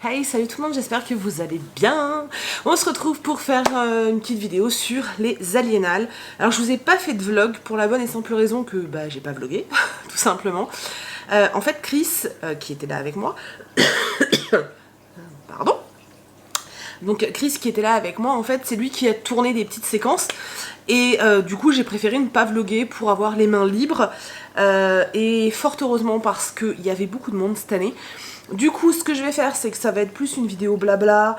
Hey, salut tout le monde, j'espère que vous allez bien. On se retrouve pour faire une petite vidéo sur les aliénales. Alors je vous ai pas fait de vlog pour la bonne et simple raison que j'ai pas vlogué, tout simplement. En fait Chris, qui était là avec moi, pardon. Donc Chris qui était là avec moi, en fait c'est lui qui a tourné des petites séquences. Et du coup j'ai préféré ne pas vloguer pour avoir les mains libres. Et fort heureusement parce qu'il y avait beaucoup de monde cette année. Du coup, ce que je vais faire, c'est que ça va être plus une vidéo blabla,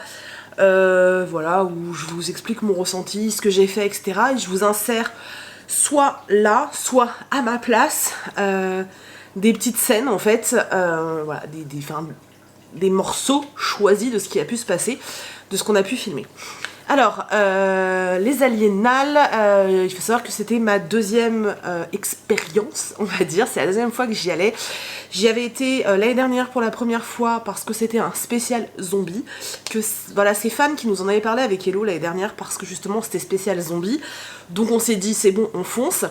voilà, où je vous explique mon ressenti, ce que j'ai fait, etc. Et je vous insère soit là, soit à ma place, des petites scènes, en fait, voilà, des morceaux choisis de ce qui a pu se passer, de ce qu'on a pu filmer. Alors, les aliénales, il faut savoir que c'était ma deuxième expérience, on va dire. C'est la deuxième fois que j'y allais. J'y avais été l'année dernière pour la première fois parce que c'était un spécial zombie. Voilà, c'est Fan qui nous en avait parlé avec Hello l'année dernière parce que justement c'était spécial zombie. Donc on s'est dit c'est bon, on fonce.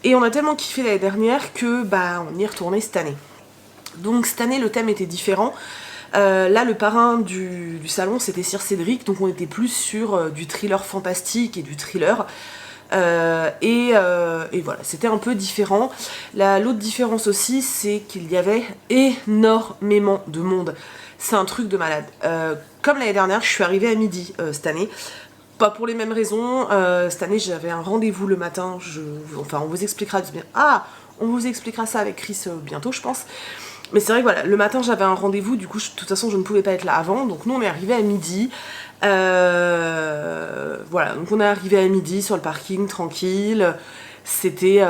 Et on a tellement kiffé l'année dernière que on y est retourné cette année. Donc cette année le thème était différent. Là le parrain du salon c'était Sir Cédric, donc on était plus sur du thriller fantastique et du thriller. Et voilà, c'était un peu différent. L'autre différence aussi, c'est qu'il y avait énormément de monde. C'est un truc de malade. Comme l'année dernière, je suis arrivée à midi cette année. Pas pour les mêmes raisons. Cette année, j'avais un rendez-vous le matin. Enfin, on vous expliquera. On vous expliquera ça avec Chris bientôt, je pense. Mais c'est vrai que voilà, le matin j'avais un rendez-vous, du coup de toute façon je ne pouvais pas être là avant, donc nous on est arrivé à midi. Voilà, donc on est arrivé à midi sur le parking, tranquille. C'était,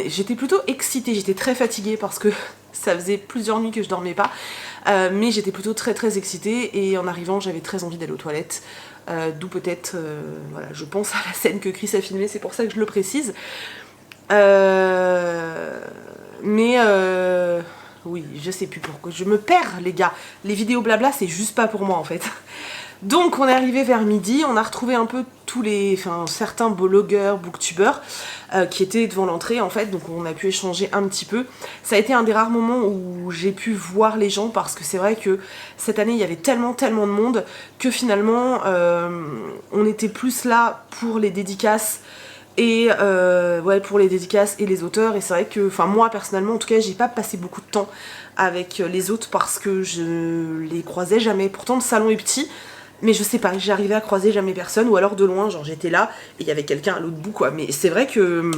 j'étais plutôt excitée, j'étais très fatiguée parce que ça faisait plusieurs nuits que je dormais pas. Mais j'étais plutôt très excitée et en arrivant j'avais très envie d'aller aux toilettes. D'où peut-être, voilà, je pense à la scène que Chris a filmée, c'est pour ça que je le précise. Oui, je sais plus pourquoi. Je me perds, les gars. Les vidéos blabla, c'est juste pas pour moi, en fait. Donc, on est arrivé vers midi. On a retrouvé un peu certains blogueurs, booktubeurs qui étaient devant l'entrée, en fait. Donc, on a pu échanger un petit peu. Ça a été un des rares moments où j'ai pu voir les gens parce que c'est vrai que cette année, il y avait tellement de monde que finalement, on était plus là pour les dédicaces. Et ouais, pour les dédicaces et les auteurs, et c'est vrai que, moi personnellement en tout cas, j'ai pas passé beaucoup de temps avec les autres parce que je les croisais jamais. Pourtant le salon est petit, mais je sais pas, j'arrivais à croiser jamais personne, ou alors de loin, genre j'étais là et il y avait quelqu'un à l'autre bout quoi. Mais c'est vrai que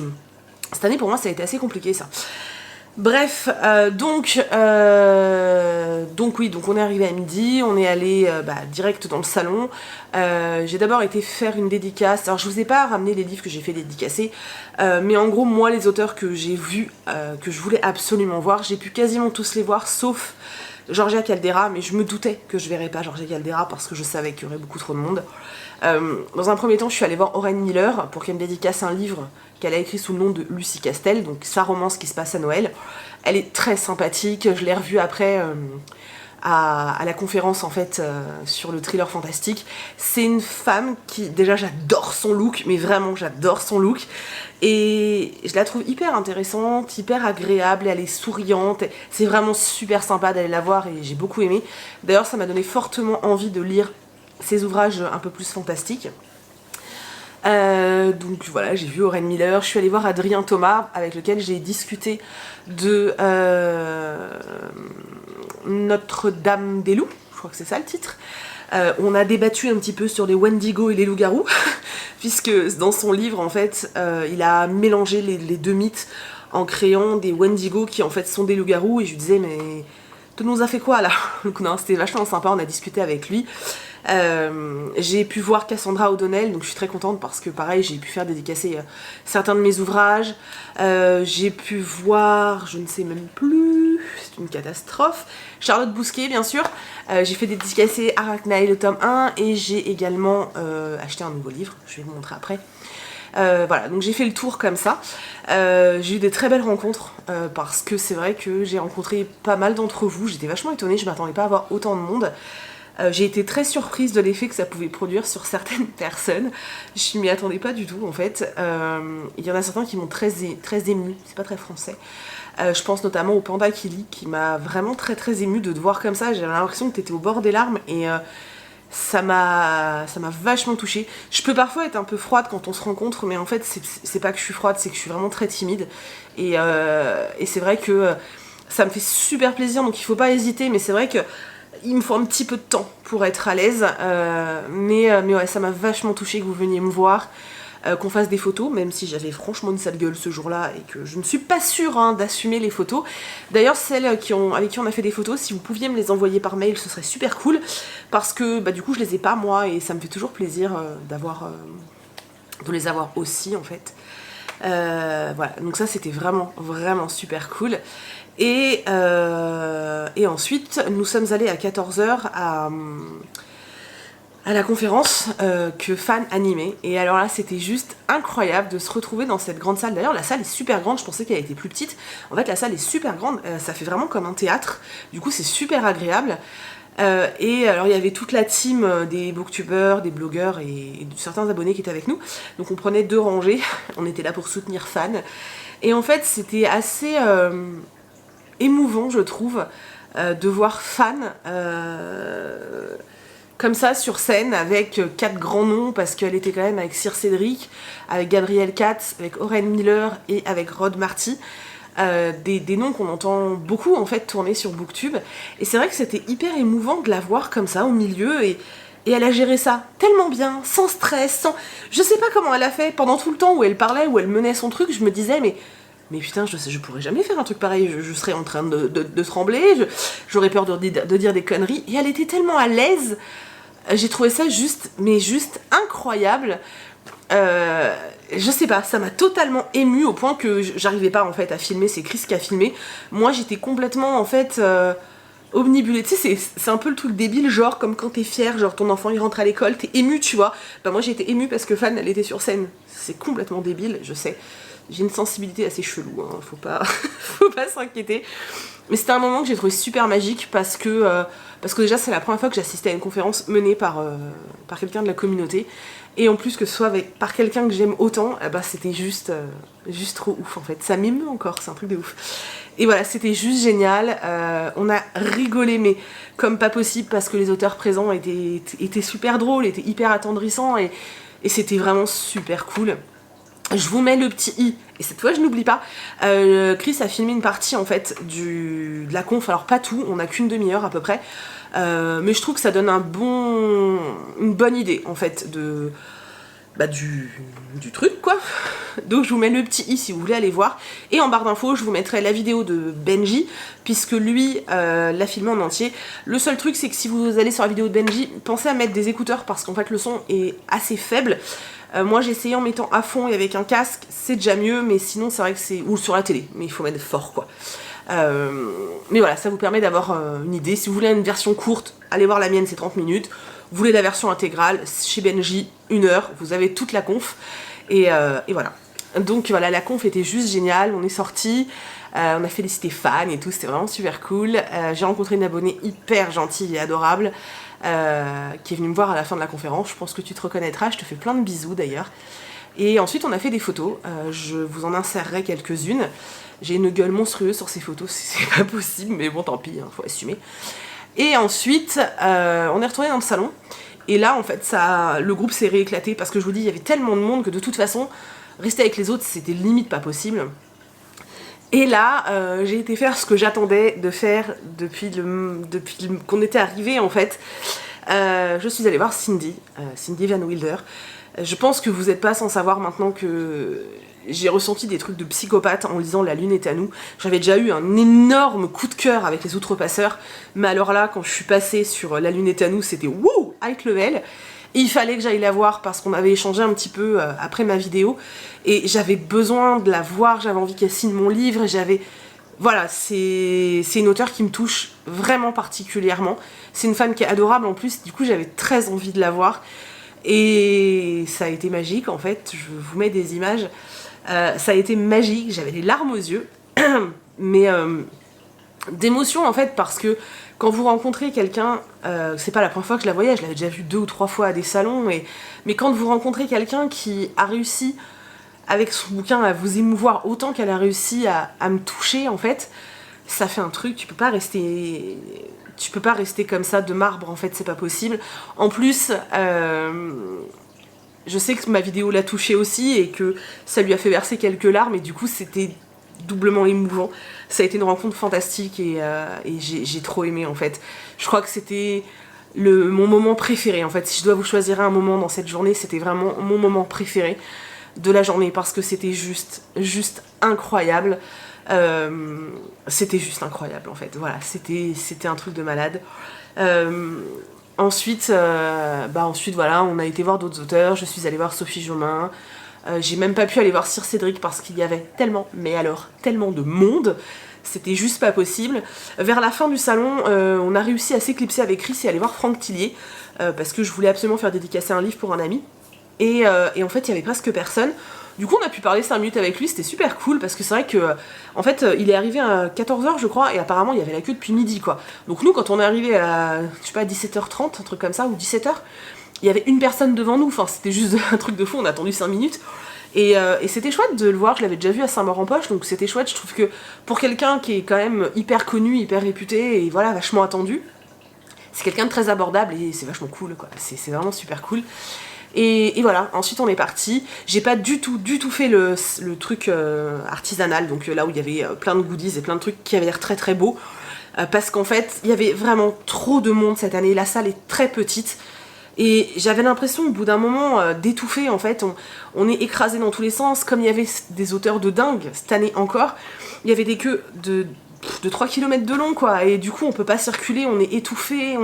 cette année pour moi ça a été assez compliqué ça. Bref, donc oui, donc on est arrivé à midi, on est allé direct dans le salon. J'ai d'abord été faire une dédicace. Alors je vous ai pas ramené les livres que j'ai fait dédicacer, mais en gros moi les auteurs que j'ai vus, que je voulais absolument voir, j'ai pu quasiment tous les voir sauf Georgia Caldera, mais je me doutais que je verrais pas Georgia Caldera parce que je savais qu'il y aurait beaucoup trop de monde. Dans un premier temps, je suis allée voir Oren Miller pour qu'elle me dédicace un livre qu'elle a écrit sous le nom de Lucie Castel, donc sa romance qui se passe à Noël. Elle est très sympathique, je l'ai revue après à la conférence en fait sur le thriller fantastique. C'est une femme qui, déjà j'adore son look, mais vraiment j'adore son look. Et je la trouve hyper intéressante, hyper agréable, elle est souriante, c'est vraiment super sympa d'aller la voir et j'ai beaucoup aimé. D'ailleurs ça m'a donné fortement envie de lire ses ouvrages un peu plus fantastiques. Donc voilà, j'ai vu Oren Miller, je suis allée voir Adrien Thomas avec lequel j'ai discuté de Notre-Dame des loups, je crois que c'est ça le titre. On a débattu un petit peu sur les Wendigo et les loups-garous, puisque dans son livre en fait il a mélangé les deux mythes en créant des Wendigo qui en fait sont des loups-garous, et je lui disais mais tu nous as fait quoi là? Donc non, c'était vachement sympa, on a discuté avec lui. J'ai pu voir Cassandra O'Donnell, donc je suis très contente parce que pareil j'ai pu faire dédicacer certains de mes ouvrages. J'ai pu voir, je ne sais même plus, c'est une catastrophe, Charlotte Bousquet bien sûr. J'ai fait dédicacer Arachnae le tome 1 et j'ai également acheté un nouveau livre, je vais vous montrer après. Voilà, donc j'ai fait le tour comme ça. J'ai eu des très belles rencontres parce que c'est vrai que j'ai rencontré pas mal d'entre vous. J'étais vachement étonnée, je m'attendais pas à avoir autant de monde. J'ai été très surprise de l'effet que ça pouvait produire sur certaines personnes. Je m'y attendais pas du tout en fait. Il y en a certains qui m'ont très émue, c'est pas très français. Je pense notamment au panda Kili qui m'a vraiment très très émue de te voir comme ça. J'avais l'impression que t'étais au bord des larmes et ça m'a vachement touchée. Je peux parfois être un peu froide quand on se rencontre, mais en fait c'est pas que je suis froide, c'est que je suis vraiment très timide. Et c'est vrai que ça me fait super plaisir, donc il faut pas hésiter, mais c'est vrai que il me faut un petit peu de temps pour être à l'aise. Mais ouais, ça m'a vachement touchée que vous veniez me voir. Qu'on fasse des photos, même si j'avais franchement une sale gueule ce jour-là et que je ne suis pas sûre hein, d'assumer les photos. D'ailleurs, celles avec qui on a fait des photos, si vous pouviez me les envoyer par mail, ce serait super cool, parce que du coup je les ai pas moi et ça me fait toujours plaisir de les avoir aussi en fait. Voilà, donc ça c'était vraiment vraiment super cool. Et ensuite nous sommes allés à 14h à la conférence que Fan animait. Et alors là, c'était juste incroyable de se retrouver dans cette grande salle. D'ailleurs, la salle est super grande. Je pensais qu'elle était plus petite. En fait, la salle est super grande. Ça fait vraiment comme un théâtre. Du coup, c'est super agréable. Et alors, il y avait toute la team des booktubeurs, des blogueurs et certains abonnés qui étaient avec nous. Donc, on prenait 2 rangées. On était là pour soutenir Fan. Et en fait, c'était assez émouvant, je trouve, de voir Fan comme ça sur scène avec 4 grands noms, parce qu'elle était quand même avec Sir Cédric, avec Gabriel Katz, avec Oren Miller et avec Rod Marty. Des noms qu'on entend beaucoup en fait tourner sur Booktube. Et c'est vrai que c'était hyper émouvant de la voir comme ça au milieu et elle a géré ça tellement bien, sans stress, sans... Je sais pas comment elle a fait, pendant tout le temps où elle parlait, où elle menait son truc, je me disais mais putain, je pourrais jamais faire un truc pareil, je serais en train de trembler, j'aurais peur de dire des conneries. Et elle était tellement à l'aise. J'ai trouvé ça juste incroyable. Je sais pas, ça m'a totalement émue au point que j'arrivais pas en fait à filmer, c'est Chris qui a filmé. Moi j'étais complètement en fait omnibulée. Tu sais, c'est un peu le truc débile, genre comme quand t'es fier, genre ton enfant il rentre à l'école, t'es émue, tu vois. Bah moi j'ai été émue parce que Fan elle était sur scène. C'est complètement débile, je sais. J'ai une sensibilité assez chelou, hein, faut pas s'inquiéter. Mais c'était un moment que j'ai trouvé super magique parce que déjà c'est la première fois que j'assistais à une conférence menée par quelqu'un de la communauté. Et en plus que ce soit par quelqu'un que j'aime autant, c'était juste trop ouf en fait. Ça m'émeut encore, c'est un truc de ouf. Et voilà, c'était juste génial. On a rigolé, mais comme pas possible parce que les auteurs présents étaient super drôles, étaient hyper attendrissants et c'était vraiment super cool. Je vous mets le petit i, et cette fois je n'oublie pas. Chris a filmé une partie en fait de la conf, alors pas tout, on n'a qu'une demi-heure à peu près, mais je trouve que ça donne une bonne idée en fait du truc quoi. Donc je vous mets le petit i si vous voulez aller voir, et en barre d'infos je vous mettrai la vidéo de Benji, puisque lui l'a filmé en entier. Le seul truc c'est que si vous allez sur la vidéo de Benji, pensez à mettre des écouteurs parce qu'en fait le son est assez faible. Moi j'ai essayé en mettant à fond et avec un casque, c'est déjà mieux, mais sinon c'est vrai que c'est... ou sur la télé, mais il faut mettre fort quoi. Mais voilà, ça vous permet d'avoir une idée. Si vous voulez une version courte, allez voir la mienne, c'est 30 minutes. Vous voulez la version intégrale, chez Benji, 1 heure, vous avez toute la conf. Et voilà. Donc voilà, la conf était juste géniale, on est sortis, on a félicité Fan et tout, c'était vraiment super cool. J'ai rencontré une abonnée hyper gentille et adorable, qui est venue me voir à la fin de la conférence. Je pense que tu te reconnaîtras, je te fais plein de bisous d'ailleurs. Et ensuite on a fait des photos, je vous en insérerai quelques-unes. J'ai une gueule monstrueuse sur ces photos, c'est pas possible, mais bon tant pis, hein, faut assumer. Et ensuite on est retourné dans le salon, et là en fait le groupe s'est rééclaté, parce que je vous dis, il y avait tellement de monde que de toute façon, rester avec les autres c'était limite pas possible. Et là, j'ai été faire ce que j'attendais de faire depuis qu'on était arrivé en fait. Je suis allée voir Cindy Van Wilder. Je pense que vous n'êtes pas sans savoir maintenant que j'ai ressenti des trucs de psychopathe en lisant La Lune est à nous. J'avais déjà eu un énorme coup de cœur avec Les Outrepasseurs, mais alors là, quand je suis passée sur La Lune est à nous, c'était wouh, high level. Et il fallait que j'aille la voir parce qu'on avait échangé un petit peu après ma vidéo, et j'avais besoin de la voir, j'avais envie qu'elle signe mon livre, voilà, c'est une auteure qui me touche vraiment particulièrement. C'est une femme qui est adorable en plus, du coup j'avais très envie de la voir. Et ça a été magique en fait, je vous mets des images. Ça a été magique, j'avais des larmes aux yeux, mais d'émotion en fait, parce que quand vous rencontrez quelqu'un, c'est pas la première fois que je la voyais, je l'avais déjà vue 2 ou 3 fois à des salons, mais quand vous rencontrez quelqu'un qui a réussi avec son bouquin à vous émouvoir autant qu'elle a réussi à me toucher en fait, ça fait un truc, tu peux pas rester comme ça de marbre en fait, c'est pas possible. En plus, je sais que ma vidéo l'a touché aussi et que ça lui a fait verser quelques larmes et du coup c'était doublement émouvant. Ça a été une rencontre fantastique et j'ai trop aimé en fait. Je crois que c'était mon moment préféré en fait. Si je dois vous choisir un moment dans cette journée, c'était vraiment mon moment préféré de la journée parce que c'était juste incroyable. C'était juste incroyable en fait. Voilà, c'était un truc de malade. Ensuite voilà, on a été voir d'autres auteurs. Je suis allée voir Sophie Jomain. J'ai même pas pu aller voir Sir Cédric parce qu'il y avait tellement de monde. C'était juste pas possible. Vers la fin du salon, on a réussi à s'éclipser avec Chris et aller voir Franck Tillier parce que je voulais absolument faire dédicacer un livre pour un ami. Et en fait, il y avait presque personne. Du coup, on a pu parler 5 minutes avec lui, c'était super cool parce que c'est vrai que, en fait, il est arrivé à 14h, je crois, et apparemment, il y avait la queue depuis midi, quoi. Donc, nous, quand on est arrivé à, je sais pas, 17h30, un truc comme ça, ou 17h, il y avait une personne devant nous, enfin, c'était juste un truc de fou, on a attendu 5 minutes. Et c'était chouette de le voir, je l'avais déjà vu à Saint-Maur-en-Poche, donc c'était chouette. Je trouve que pour quelqu'un qui est quand même hyper connu, hyper réputé, et voilà, vachement attendu, c'est quelqu'un de très abordable et c'est vachement cool, quoi. C'est vraiment super cool. Et voilà, ensuite on est parti. J'ai pas du tout fait le truc artisanal, donc là où il y avait plein de goodies et plein de trucs qui avaient l'air très beaux. Parce qu'en fait, il y avait vraiment trop de monde cette année. La salle est très petite. Et j'avais l'impression au bout d'un moment d'étouffer en fait. On est écrasé dans tous les sens. Comme il y avait des auteurs de dingue cette année encore, il y avait des queues de 3 km de long quoi. Et du coup on peut pas circuler, on est étouffé.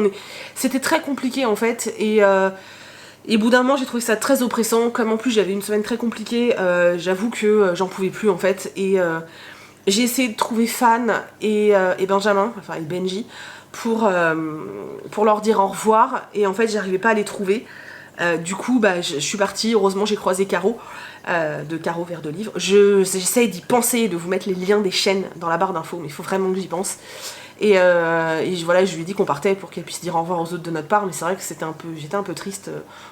C'était très compliqué en fait. Et au bout d'un moment, j'ai trouvé ça très oppressant. Comme en plus j'avais une semaine très compliquée, j'avoue que j'en pouvais plus en fait. Et j'ai essayé de trouver Fan et Benjamin, enfin et Benji, pour leur dire au revoir. Et en fait, j'arrivais pas à les trouver. Du coup, je suis partie. Heureusement, j'ai croisé Caro, de Caro Vers de Livre. J'essaye d'y penser, de vous mettre les liens des chaînes dans la barre d'infos, mais il faut vraiment que j'y pense. Et voilà, je lui ai dit qu'on partait pour qu'elle puisse dire au revoir aux autres de notre part, mais c'est vrai que j'étais un peu triste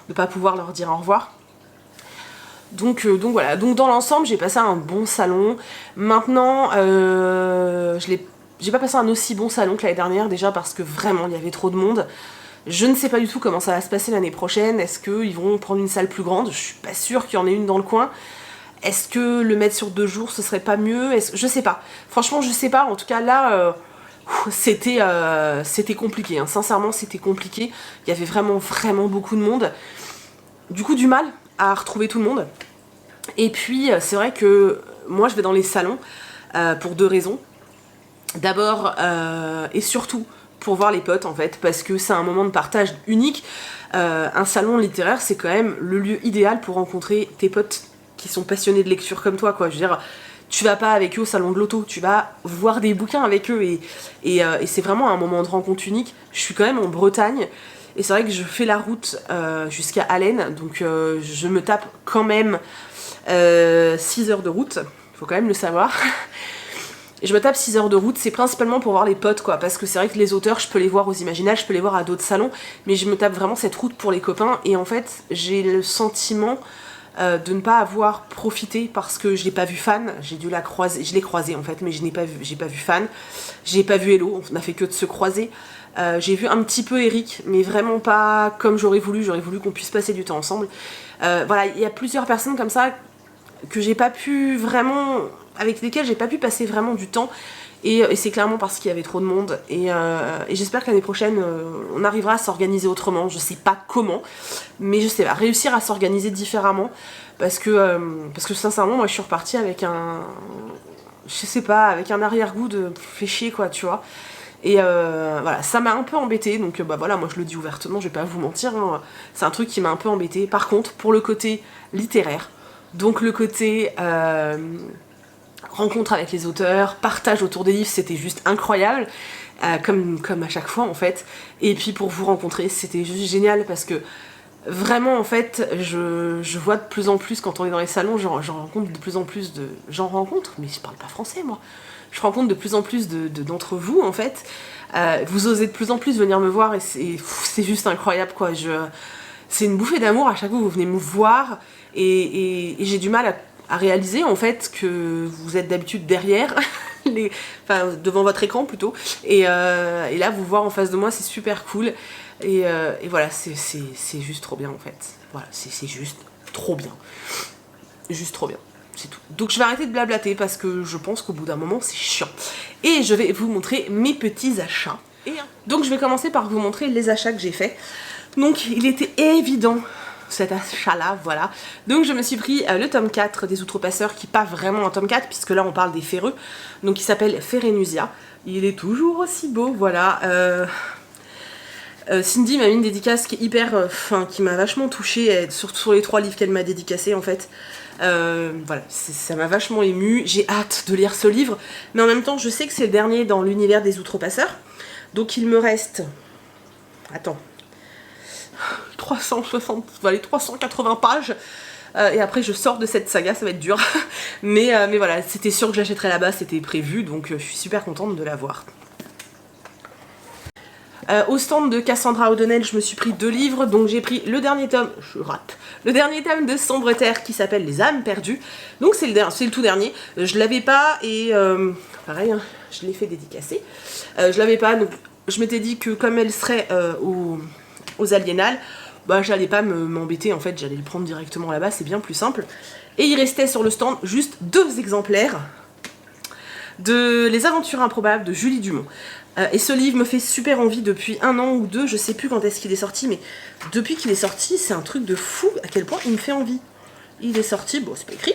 de pas pouvoir leur dire au revoir. Donc voilà, donc dans l'ensemble j'ai passé un bon salon. Maintenant j'ai pas passé un aussi bon salon que l'année dernière, déjà parce que vraiment il y avait trop de monde. Je ne sais pas du tout comment ça va se passer l'année prochaine. Est-ce qu'ils vont prendre une salle plus grande? Je suis pas sûre qu'il y en ait une dans le coin. Est-ce que le mettre sur 2 jours ce serait pas mieux? Je sais pas. Franchement je sais pas, en tout cas là c'était compliqué, hein. Sincèrement c'était compliqué. Il y avait vraiment beaucoup de monde. Du coup du mal à retrouver tout le monde. Et puis c'est vrai que moi je vais dans les salons pour 2 raisons. D'abord et surtout pour voir les potes en fait, parce que c'est un moment de partage unique. Un salon littéraire c'est quand même le lieu idéal pour rencontrer tes potes qui sont passionnés de lecture comme toi quoi. Je veux dire, tu vas pas avec eux au salon de l'auto, tu vas voir des bouquins avec eux et c'est vraiment un moment de rencontre unique. Je suis quand même en Bretagne. Et c'est vrai que je fais la route jusqu'à Allen, donc je me tape quand même 6 heures de route, faut quand même le savoir. Et je me tape 6 heures de route, c'est principalement pour voir les potes quoi, parce que c'est vrai que les auteurs, je peux les voir aux Imaginales, je peux les voir à d'autres salons, mais je me tape vraiment cette route pour les copains, et en fait, j'ai le sentiment de ne pas avoir profité parce que je l'ai pas vu Fan, j'ai dû la croiser, je l'ai croisée en fait, mais j'ai pas vu Fan, j'ai pas vu Hello, on n'a fait que de se croiser. J'ai vu un petit peu Eric, mais vraiment pas comme j'aurais voulu qu'on puisse passer du temps ensemble. Voilà, il y a plusieurs personnes comme ça que j'ai pas pu vraiment, avec lesquelles j'ai pas pu passer vraiment du temps, et c'est clairement parce qu'il y avait trop de monde, et j'espère que l'année prochaine on arrivera à s'organiser autrement. Je sais pas comment, mais je sais pas, réussir à s'organiser différemment, parce que sincèrement moi je suis repartie avec avec un arrière-goût de fait chier quoi, tu vois. Et voilà, ça m'a un peu embêtée, donc voilà, moi je le dis ouvertement, je vais pas vous mentir, hein, c'est un truc qui m'a un peu embêtée. Par contre, pour le côté littéraire, donc le côté rencontre avec les auteurs, partage autour des livres, c'était juste incroyable, comme à chaque fois en fait. Et puis pour vous rencontrer, c'était juste génial parce que vraiment en fait, je vois de plus en plus quand on est dans les salons, j'en rencontre de plus en plus de... J'en rencontre, mais je parle pas français moi. Je rencontre de plus en plus d'entre vous en fait. Vous osez de plus en plus venir me voir et c'est juste incroyable quoi. C'est une bouffée d'amour à chaque fois que vous venez me voir et j'ai du mal à réaliser en fait que vous êtes d'habitude derrière, enfin devant votre écran plutôt, et là vous voir en face de moi c'est super cool, et voilà, c'est juste trop bien en fait, voilà, c'est juste trop bien, juste trop bien. C'est tout. Donc je vais arrêter de blablater parce que je pense qu'au bout d'un moment c'est chiant. Et je vais vous montrer mes petits achats. Donc je vais commencer par vous montrer les achats que j'ai faits. Donc il était évident cet achat là, voilà. Donc je me suis pris le tome 4 des Outrepasseurs, qui n'est pas vraiment un tome 4 puisque là on parle des ferreux. Donc il s'appelle Ferenusia. Il est toujours aussi beau, voilà. Cindy m'a mis une dédicace qui est hyper, qui m'a vachement touchée, surtout sur les 3 livres qu'elle m'a dédicacés en fait. Voilà, ça m'a vachement émue, j'ai hâte de lire ce livre, mais en même temps je sais que c'est le dernier dans l'univers des Outrepasseurs, donc il me reste, attends, 360, allez, 380 pages, et après je sors de cette saga, ça va être dur, mais voilà, c'était sûr que j'achèterais là-bas, c'était prévu, donc je suis super contente de l'avoir. Au stand de Cassandra O'Donnell, je me suis pris 2 livres, donc j'ai pris le dernier tome, je rate, le dernier tome de Sombre Terre qui s'appelle Les âmes perdues, donc c'est le tout dernier, je l'avais pas et pareil, hein, je l'ai fait dédicacer, je l'avais pas, donc je m'étais dit que comme elle serait aux Aliénales, bah j'allais pas m'embêter en fait, j'allais le prendre directement là-bas, c'est bien plus simple, et il restait sur le stand juste 2 exemplaires de Les Aventures Improbables de Julie Dumont. Et ce livre me fait super envie depuis 1 an ou 2, je sais plus quand est-ce qu'il est sorti, mais depuis qu'il est sorti, c'est un truc de fou à quel point il me fait envie. Il est sorti, bon c'est pas écrit,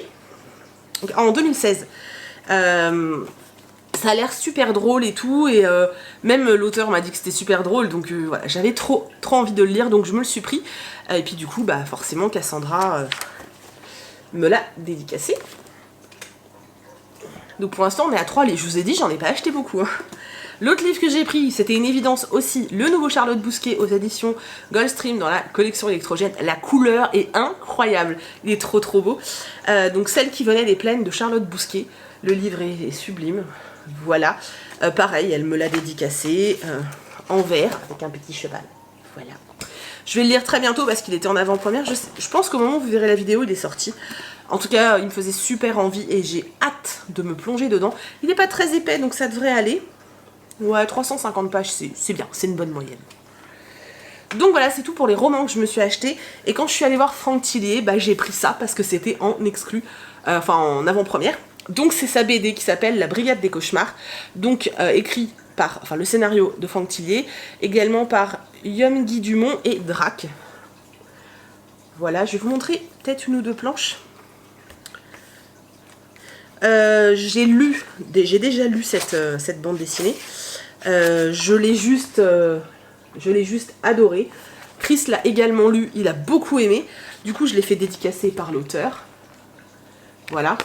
en 2016. Ça a l'air super drôle et tout, et même l'auteur m'a dit que c'était super drôle, donc voilà, j'avais trop envie de le lire, donc je me le suis pris. Et puis du coup, bah forcément Cassandra me l'a dédicacé. Donc pour l'instant on est à 3 livres, je vous ai dit j'en ai pas acheté beaucoup. Hein. L'autre livre que j'ai pris, c'était une évidence aussi, le nouveau Charlotte Bousquet aux éditions Goldstream dans la collection électrogène. La couleur est incroyable, il est trop beau. Donc celle qui venait des plaines de Charlotte Bousquet, le livre est sublime, voilà. Pareil, elle me l'a dédicacé en vert avec un petit cheval, voilà. Je vais le lire très bientôt parce qu'il était en avant-première, je pense qu'au moment où vous verrez la vidéo, il est sorti. En tout cas, il me faisait super envie et j'ai hâte de me plonger dedans. Il n'est pas très épais, donc ça devrait aller. Ouais, 350 pages, c'est bien, c'est une bonne moyenne. Donc voilà, c'est tout pour les romans que je me suis acheté. Et quand je suis allée voir Franck Tillier, bah, j'ai pris ça parce que c'était en exclu, enfin en avant-première. Donc c'est sa BD qui s'appelle La Brigade des Cauchemars. Donc écrit par, le scénario de Franck Tillier, également par Guy Dumont et Drac. Voilà, je vais vous montrer peut-être 1 ou 2 planches. J'ai déjà lu cette bande dessinée. Je l'ai juste adorée. Chris l'a également lu, il a beaucoup aimé. Du coup, je l'ai fait dédicacer par l'auteur. Voilà.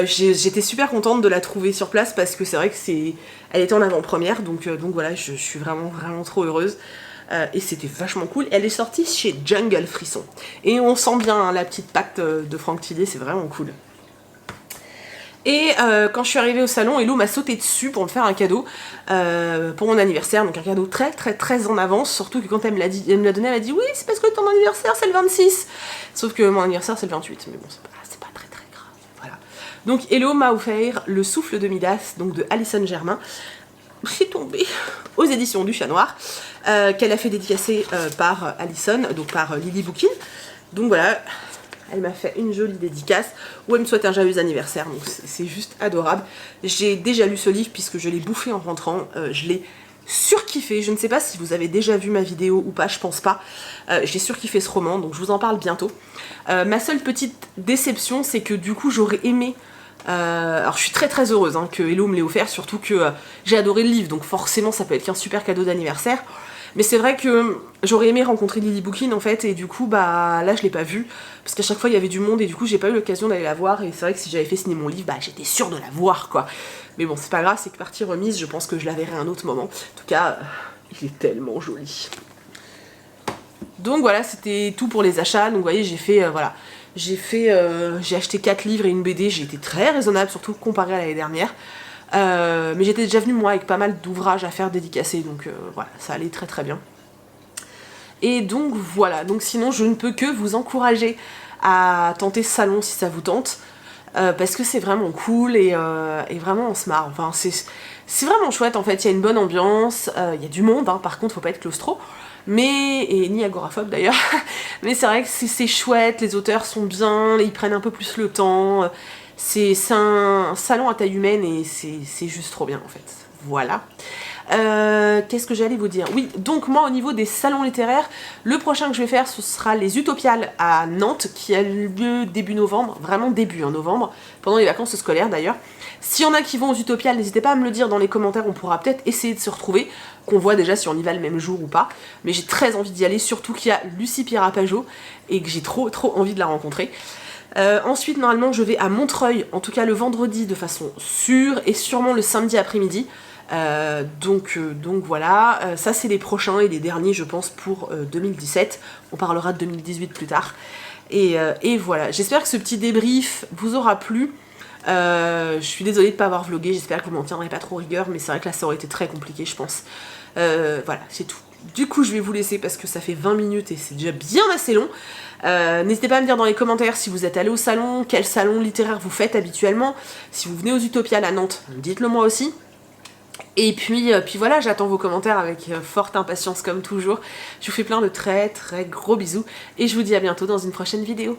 J'étais super contente de la trouver sur place parce que c'est vrai que elle était en avant-première, donc voilà, je suis vraiment trop heureuse. Et c'était vachement cool. Elle est sortie chez Jungle Frisson. Et on sent bien hein, la petite patte de Franck Tillier, c'est vraiment cool. Et quand je suis arrivée au salon, Hello m'a sauté dessus pour me faire un cadeau pour mon anniversaire, donc un cadeau très en avance, surtout que quand elle me l'a donné, elle m'a dit oui c'est parce que ton anniversaire c'est le 26, sauf que mon anniversaire c'est le 28, mais bon c'est pas très grave, voilà. Donc Hello m'a offert Le Souffle de Midas, donc de Alison Germain, c'est tombé aux éditions du Chat Noir, qu'elle a fait dédicacer par Alison, donc par Lily Bookin, donc voilà. Elle m'a fait une jolie dédicace où elle me souhaite un joyeux anniversaire, donc c'est juste adorable. J'ai déjà lu ce livre puisque je l'ai bouffé en rentrant, je l'ai surkiffé. Je ne sais pas si vous avez déjà vu ma vidéo ou pas, je pense pas. J'ai surkiffé ce roman, donc je vous en parle bientôt. Ma seule petite déception, c'est que du coup j'aurais aimé... alors je suis très heureuse hein, que Hello me l'ait offert, surtout que j'ai adoré le livre, donc forcément ça peut être qu'un super cadeau d'anniversaire. Mais c'est vrai que j'aurais aimé rencontrer Lily Bookin en fait, et du coup bah là je l'ai pas vue, parce qu'à chaque fois il y avait du monde et du coup j'ai pas eu l'occasion d'aller la voir, et c'est vrai que si j'avais fait signer mon livre, bah j'étais sûre de la voir quoi. Mais bon c'est pas grave, c'est que partie remise, je pense que je la verrai à un autre moment. En tout cas, il est tellement joli. Donc voilà, c'était tout pour les achats, donc vous voyez j'ai fait, voilà, j'ai acheté 4 livres et une BD, j'ai été très raisonnable, surtout comparé à l'année dernière. Mais j'étais déjà venue moi avec pas mal d'ouvrages à faire dédicacés, donc voilà, ça allait très bien. Et donc voilà, donc sinon je ne peux que vous encourager à tenter ce salon si ça vous tente. parce que c'est vraiment cool et vraiment on se marre. Enfin, c'est vraiment chouette en fait, il y a une bonne ambiance, il y a du monde, hein, par contre faut pas être claustro, et ni agoraphobe d'ailleurs, mais c'est vrai que c'est chouette, les auteurs sont bien, ils prennent un peu plus le temps, c'est un salon à taille humaine et c'est juste trop bien en fait, voilà. Qu'est-ce que j'allais vous dire? Oui, donc moi au niveau des salons littéraires, le prochain que je vais faire ce sera les Utopiales à Nantes qui a lieu début novembre, vraiment début novembre, pendant les vacances scolaires d'ailleurs. S'il y en a qui vont aux Utopiales, n'hésitez pas à me le dire dans les commentaires, on pourra peut-être essayer de se retrouver, qu'on voit déjà si on y va le même jour ou pas, mais j'ai très envie d'y aller, surtout qu'il y a Lucie Pirapajo et que j'ai trop envie de la rencontrer. Ensuite, normalement, je vais à Montreuil, en tout cas le vendredi de façon sûre, et sûrement le samedi après-midi. Donc voilà, ça c'est les prochains et les derniers je pense pour 2017, on parlera de 2018 plus tard, et voilà, j'espère que ce petit débrief vous aura plu, je suis désolée de ne pas avoir vlogué, j'espère que vous m'en tiendrez pas trop rigueur, mais c'est vrai que là ça aurait été très compliqué je pense, voilà c'est tout. Du coup je vais vous laisser parce que ça fait 20 minutes et c'est déjà bien assez long. N'hésitez pas à me dire dans les commentaires si vous êtes allé au salon, quel salon littéraire vous faites habituellement, si vous venez aux Utopiales à Nantes, dites-le moi aussi. Et puis voilà, j'attends vos commentaires avec forte impatience comme toujours. Je vous fais plein de très gros bisous et je vous dis à bientôt dans une prochaine vidéo.